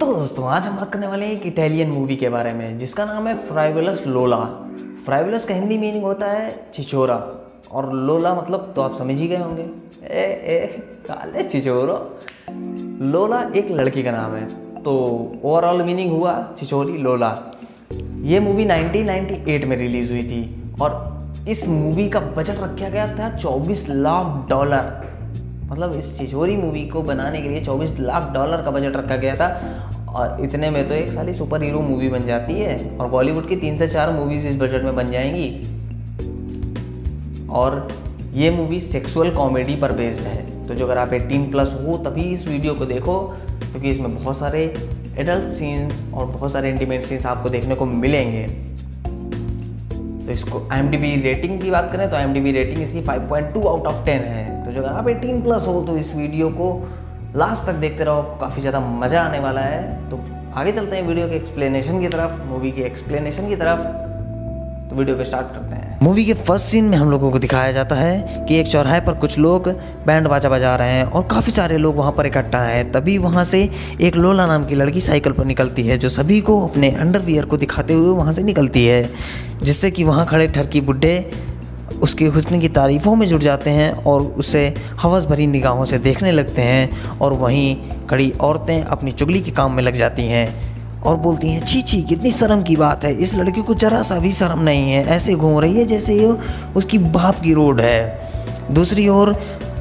तो दोस्तों आज हम बात करने वाले हैं एक इटालियन मूवी के बारे में जिसका नाम है फ्राइवलस लोला। फ्राइवलस का हिंदी मीनिंग होता है छिछोरा और लोला मतलब तो आप समझ ही गए होंगे, काले छिछोरो। लोला एक लड़की का नाम है तो ओवरऑल मीनिंग हुआ छिछोरी लोला। ये मूवी 1998 में रिलीज़ हुई थी और इस मूवी का बजट रखा गया था $24 लाख। मतलब इस छिछोरी मूवी को बनाने के लिए $24 लाख का बजट रखा गया था और इतने में तो एक साली सुपर हीरो मूवी बन जाती है और बॉलीवुड की 3 से 4 मूवीज इस बजट में बन जाएंगी। और ये मूवी सेक्सुअल कॉमेडी पर बेस्ड है, तो जो अगर आप 18+ हो तभी इस वीडियो को देखो, क्योंकि इसमें बहुत सारे एडल्ट सीन्स और बहुत सारे इंटीमेट सीन्स आपको देखने को मिलेंगे। तो इसको IMDb रेटिंग की बात करें तो IMDb रेटिंग इसकी 5.2 आउट ऑफ 10 है। तो जो अगर आप 18+ हो तो इस वीडियो को लास्ट तक देखते रहो, आपको काफ़ी ज़्यादा मज़ा आने वाला है। तो आगे चलते हैं वीडियो के एक्सप्लेनेशन की तरफ, मूवी के एक्सप्लेनेशन की तरफ। तो वीडियो को स्टार्ट करते हैं। मूवी के फर्स्ट सीन में हम लोगों को दिखाया जाता है कि एक चौराहे पर कुछ लोग बैंड बाजा बजा रहे हैं और काफ़ी सारे लोग वहाँ पर इकट्ठा हैं। तभी वहाँ से एक लोला नाम की लड़की साइकिल पर निकलती है, जो सभी को अपने अंडरवियर को दिखाते हुए वहाँ से निकलती है, जिससे कि वहाँ खड़े ठरकी बुड्ढे उसके हुस्न की तारीफ़ों में जुट जाते हैं और उसे हवस भरी निगाहों से देखने लगते हैं। और वहीं खड़ी औरतें अपनी चुगली के काम में लग जाती हैं और बोलती हैं, छी छी कितनी शर्म की बात है, इस लड़की को जरा सा भी शर्म नहीं है, ऐसे घूम रही है जैसे ये उसकी बाप की रोड है। दूसरी ओर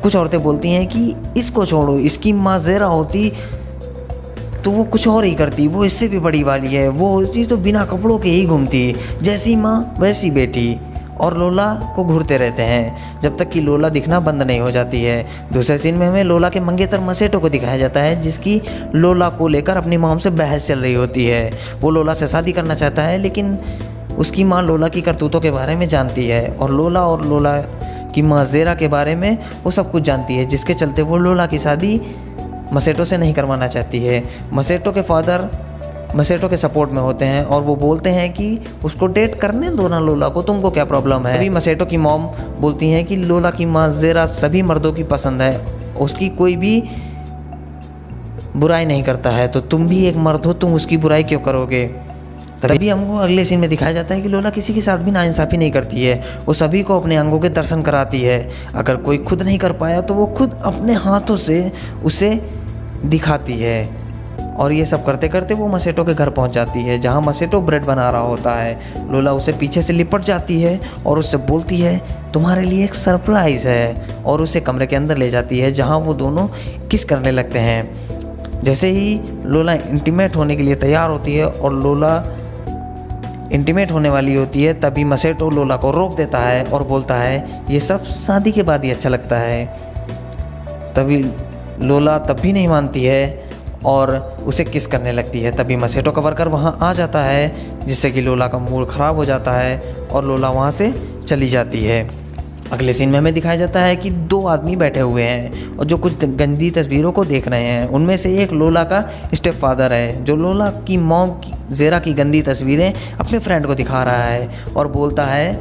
कुछ औरतें बोलती हैं कि इसको छोड़ो, इसकी माँ ज़ेरा होती तो वो कुछ और ही करती, वो इससे भी बड़ी वाली है, वो होती तो बिना कपड़ों के ही घूमती, जैसी माँ वैसी बेटी। और लोला को घूरते रहते हैं जब तक कि लोला दिखना बंद नहीं हो जाती है। दूसरे सीन में हमें लोला के मंगेतर मसेटो को दिखाया जाता है, जिसकी लोला को लेकर अपनी मॉम से बहस चल रही होती है। वो लोला से शादी करना चाहता है, लेकिन उसकी माँ लोला की करतूतों के बारे में जानती है और लोला की माँ ज़ेरा के बारे में वो सब कुछ जानती है, जिसके चलते वो लोला की शादी मसेटो से नहीं करवाना चाहती है। मसेटो के फादर मसेटो के सपोर्ट में होते हैं और वो बोलते हैं कि उसको डेट करने दो ना लोला को, तुमको क्या प्रॉब्लम है। अभी मसेटो की मॉम बोलती हैं कि लोला की माँ ज़ेरा सभी मर्दों की पसंद है, उसकी कोई भी बुराई नहीं करता है, तो तुम भी एक मर्द हो, तुम उसकी बुराई क्यों करोगे। तभी हमको अगले सीन में दिखाया जाता है कि लोला किसी के साथ भी नाइंसाफ़ी नहीं करती है, वो सभी को अपने अंगों के दर्शन कराती है। अगर कोई खुद नहीं कर पाया तो वो खुद अपने हाथों से उसे दिखाती है। और ये सब करते करते वो मसेटो के घर पहुंच जाती है, जहां मसेटो ब्रेड बना रहा होता है। लोला उसे पीछे से लिपट जाती है और उससे बोलती है, तुम्हारे लिए एक सरप्राइज़ है, और उसे कमरे के अंदर ले जाती है, जहां वो दोनों किस करने लगते हैं। जैसे ही लोला इंटीमेट होने के लिए तैयार होती है और लोला इंटीमेट होने वाली होती है, तभी मसेटो लोला को रोक देता है और बोलता है, ये सब शादी के बाद ही अच्छा लगता है। तभी लोला तब भी नहीं मानती है और उसे किस करने लगती है। तभी मसेटो का वर्कर वहाँ आ जाता है, जिससे कि लोला का मूड ख़राब हो जाता है और लोला वहाँ से चली जाती है। अगले सीन में हमें दिखाया जाता है कि 2 आदमी बैठे हुए हैं और जो कुछ गंदी तस्वीरों को देख रहे हैं। उनमें से एक लोला का स्टेप फादर है, जो लोला की मॉम ज़ेरा की गंदी तस्वीरें अपने फ्रेंड को दिखा रहा है और बोलता है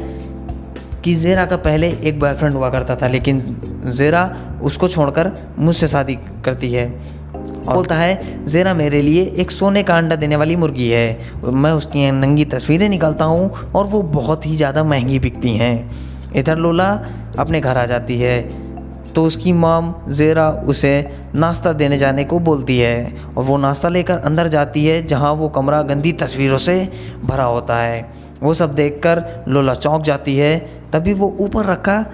कि ज़ेरा का पहले एक बॉयफ्रेंड हुआ करता था, लेकिन ज़ेरा उसको छोड़कर मुझसे शादी करती है। और बोलता है, ज़ेरा मेरे लिए एक सोने का अंडा देने वाली मुर्गी है, मैं उसकी नंगी तस्वीरें निकालता हूँ और वो बहुत ही ज़्यादा महंगी बिकती हैं। इधर लोला अपने घर आ जाती है तो उसकी मॉम ज़ेरा उसे नाश्ता देने जाने को बोलती है और वो नाश्ता लेकर अंदर जाती है, जहाँ वो कमरा गंदी तस्वीरों से भरा होता है। वो सब देखकर लोला चौंक जाती है। तभी वो ऊपर रखा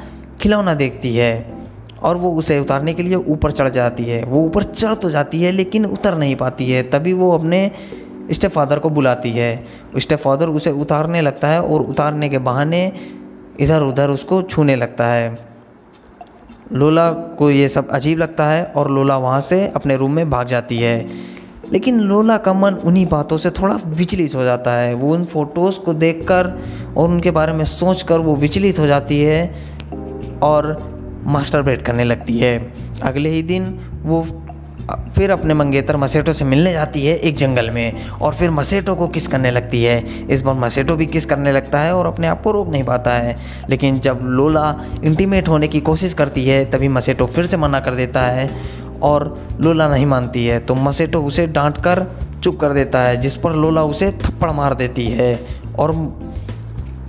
खिलौना देखती है और वो उसे उतारने के लिए ऊपर चढ़ जाती है। वो ऊपर चढ़ तो जाती है लेकिन उतर नहीं पाती है। तभी वो अपने स्टेप फादर को बुलाती है। स्टेप फादर उसे उतारने लगता है और उतारने के बहाने इधर उधर उसको छूने लगता है। लोला को ये सब अजीब लगता है और लोला वहाँ से अपने रूम में भाग जाती है। लेकिन लोला का मन उन्हीं बातों से थोड़ा विचलित हो जाता है। वो उन फ़ोटोज़ को देखकर और उनके बारे में सोचकर वो विचलित हो जाती है और मास्टरबेट करने लगती है। अगले ही दिन वो फिर अपने मंगेतर मसेटो से मिलने जाती है एक जंगल में और फिर मसेटो को किस करने लगती है। इस बार मसेटो भी किस करने लगता है और अपने आप को रोक नहीं पाता है, लेकिन जब लोला इंटीमेट होने की कोशिश करती है तभी मसेटो फिर से मना कर देता है और लोला नहीं मानती है, तो मसेटो उसे डांट कर चुप कर देता है, जिस पर लोला उसे थप्पड़ मार देती है और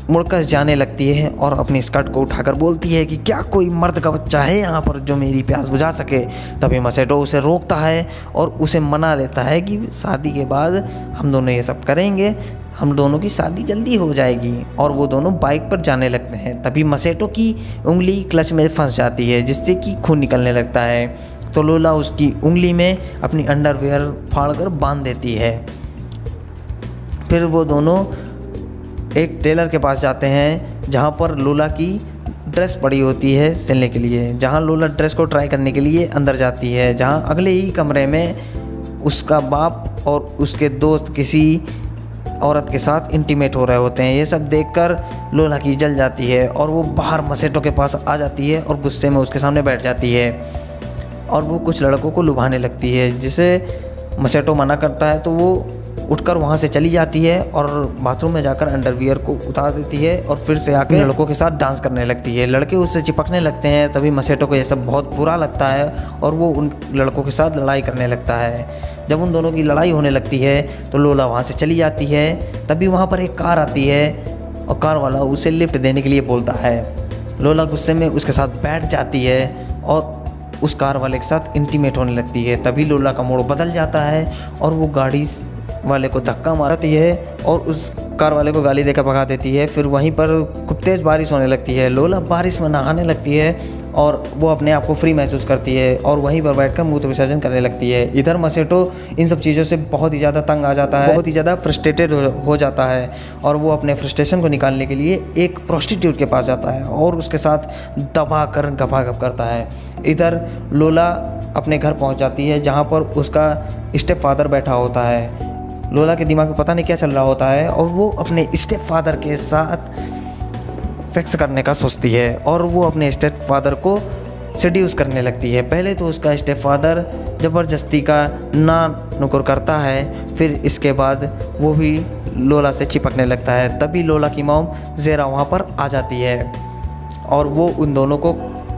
मुड़कर जाने लगती है और अपनी स्कर्ट को उठाकर बोलती है कि क्या कोई मर्द का बच्चा है यहाँ पर जो मेरी प्यास बुझा सके। तभी मसेटो उसे रोकता है और उसे मना लेता है कि शादी के बाद हम दोनों ये सब करेंगे, हम दोनों की शादी जल्दी हो जाएगी। और वो दोनों बाइक पर जाने लगते हैं। तभी मसेटो की उंगली क्लच में फंस जाती है, जिससे कि खून निकलने लगता है। तो लोला उसकी उंगली में अपनी अंडरवियर फाड़कर बांध देती है। फिर वो दोनों एक टेलर के पास जाते हैं, जहाँ पर लोला की ड्रेस पड़ी होती है सिलने के लिए। जहाँ लोला ड्रेस को ट्राई करने के लिए अंदर जाती है, जहाँ अगले ही कमरे में उसका बाप और उसके दोस्त किसी औरत के साथ इंटीमेट हो रहे होते हैं। ये सब देखकर लोला की जल जाती है और वो बाहर मसेटो के पास आ जाती है और गुस्से में उसके सामने बैठ जाती है और वो कुछ लड़कों को लुभाने लगती है, जिसे मसेटो मना करता है। तो वो उठकर वहाँ से चली जाती है और बाथरूम में जाकर अंडरवियर को उतार देती है और फिर से आकर लड़कों के साथ डांस करने लगती है। लड़के उससे चिपकने लगते हैं। तभी मसेटो को यह सब बहुत बुरा लगता है और वो उन लड़कों के साथ लड़ाई करने लगता है। जब उन दोनों की लड़ाई होने लगती है तो लोला वहाँ से चली जाती है। तभी वहाँ पर एक कार आती है और कार वाला उसे लिफ्ट देने के लिए बोलता है। लोला गुस्से में उसके साथ बैठ जाती है और उस कार वाले के साथ इंटीमेट होने लगती है। तभी लोला का मूड बदल जाता है और वो गाड़ी वाले को धक्का मारती है और उस कार वाले को गाली देकर भगा देती है। फिर वहीं पर खूब तेज़ बारिश होने लगती है। लोला बारिश में नहाने लगती है और वो अपने आप को फ्री महसूस करती है और वहीं पर बैठकर मूत्र विसर्जन करने लगती है। इधर मसेटो इन सब चीज़ों से बहुत ही ज़्यादा तंग आ जाता है, बहुत ही ज़्यादा फ्रस्ट्रेटेड हो जाता है और वो अपने फ्रस्ट्रेशन को निकालने के लिए एक प्रोस्टिट्यूट के पास जाता है और उसके साथ दबा कर गपागप करता है। इधर लोला अपने घर पहुँच जाती है, जहाँ पर उसका स्टेप फादर बैठा होता है। लोला के दिमाग में पता नहीं क्या चल रहा होता है और वो अपने स्टेप फादर के साथ सेक्स करने का सोचती है और वो अपने स्टेप फादर को सेड्यूस करने लगती है। पहले तो उसका स्टेप फादर ज़बरदस्ती का ना नुकुर करता है, फिर इसके बाद वो भी लोला से चिपकने लगता है। तभी लोला की मॉम ज़ेरा वहाँ पर आ जाती है और वो उन दोनों को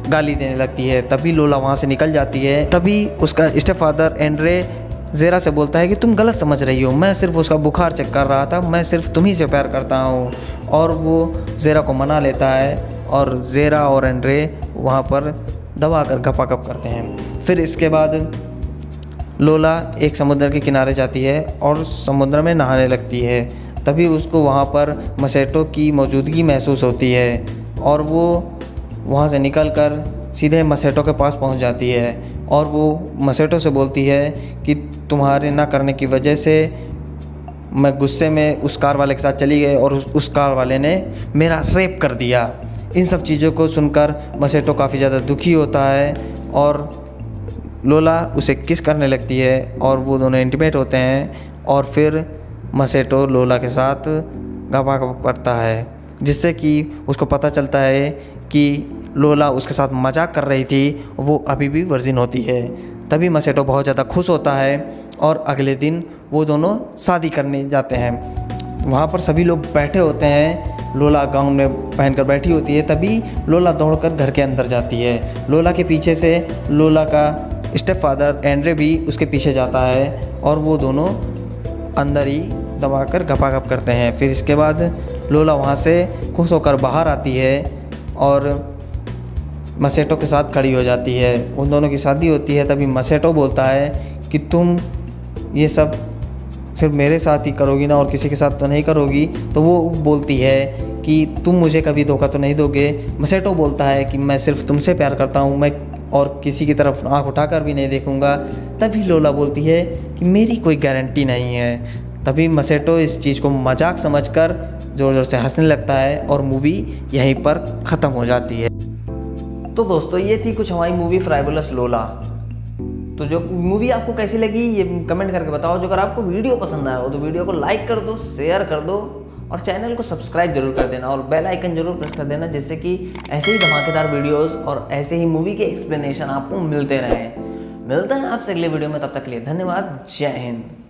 गाली देने लगती है। तभी लोला वहाँ से निकल जाती है। तभी उसका स्टेप फादर एंड्रे ज़ेरा से बोलता है कि तुम गलत समझ रही हो, मैं सिर्फ उसका बुखार चेक कर रहा था, मैं सिर्फ तुम्ही से प्यार करता हूँ। और वो ज़ेरा को मना लेता है और ज़ेरा और एंड्रे वहाँ पर दबा कर गपागप करते हैं। फिर इसके बाद लोला एक समुद्र के किनारे जाती है और समुद्र में नहाने लगती है। तभी उसको वहाँ पर मसेटो की मौजूदगी महसूस होती है और वो वहाँ से निकलकर सीधे मसेटो के पास पहुँच जाती है और वो मसेटो से बोलती है कि तुम्हारे ना करने की वजह से मैं गुस्से में उस कार वाले के साथ चली गई और उस कार वाले ने मेरा रेप कर दिया। इन सब चीज़ों को सुनकर मसेटो काफ़ी ज़्यादा दुखी होता है और लोला उसे किस करने लगती है और वो दोनों इंटीमेट होते हैं और फिर मसेटो लोला के साथ गपागप करता है, जिससे कि उसको पता चलता है कि लोला उसके साथ मजाक कर रही थी, वो अभी भी वर्जिन होती है। तभी मसेटो बहुत ज़्यादा खुश होता है और अगले दिन वो दोनों शादी करने जाते हैं। वहाँ पर सभी लोग बैठे होते हैं, लोला गाउन में पहनकर बैठी होती है। तभी लोला दौड़कर घर के अंदर जाती है। लोला के पीछे से लोला का स्टेप फादर एंड्रे भी उसके पीछे जाता है और वो दोनों अंदर ही दबाकर गपागप करते हैं। फिर इसके बाद लोला वहाँ से खुश होकर बाहर आती है और मसेटो के साथ खड़ी हो जाती है। उन दोनों की शादी होती है। तभी मसेटो बोलता है कि तुम ये सब सिर्फ मेरे साथ ही करोगी ना और किसी के साथ तो नहीं करोगी। तो वो बोलती है कि तुम मुझे कभी धोखा तो नहीं दोगे। मसेटो बोलता है कि मैं सिर्फ तुमसे प्यार करता हूँ, मैं और किसी की तरफ आँख उठाकर भी नहीं देखूँगा। तभी लोला बोलती है कि मेरी कोई गारंटी नहीं है। तभी मसेटो इस चीज़ को मजाक समझकर ज़ोर ज़ोर से हंसने लगता है और मूवी यहीं पर ख़त्म हो जाती है। तो दोस्तों ये थी कुछ हमारी मूवी फ्राइवलस लोला। तो जो मूवी आपको कैसी लगी ये कमेंट करके बताओ। जो अगर आपको वीडियो पसंद आया हो तो वीडियो को लाइक कर दो, शेयर कर दो और चैनल को सब्सक्राइब जरूर कर देना और बेल आइकन जरूर प्रेस कर देना, जिससे कि ऐसे ही धमाकेदार वीडियोस और ऐसे ही मूवी के एक्सप्लेनेशन आपको मिलते रहें। मिलते हैं आपसे अगले वीडियो में, तब तक के लिए धन्यवाद। जय हिंद।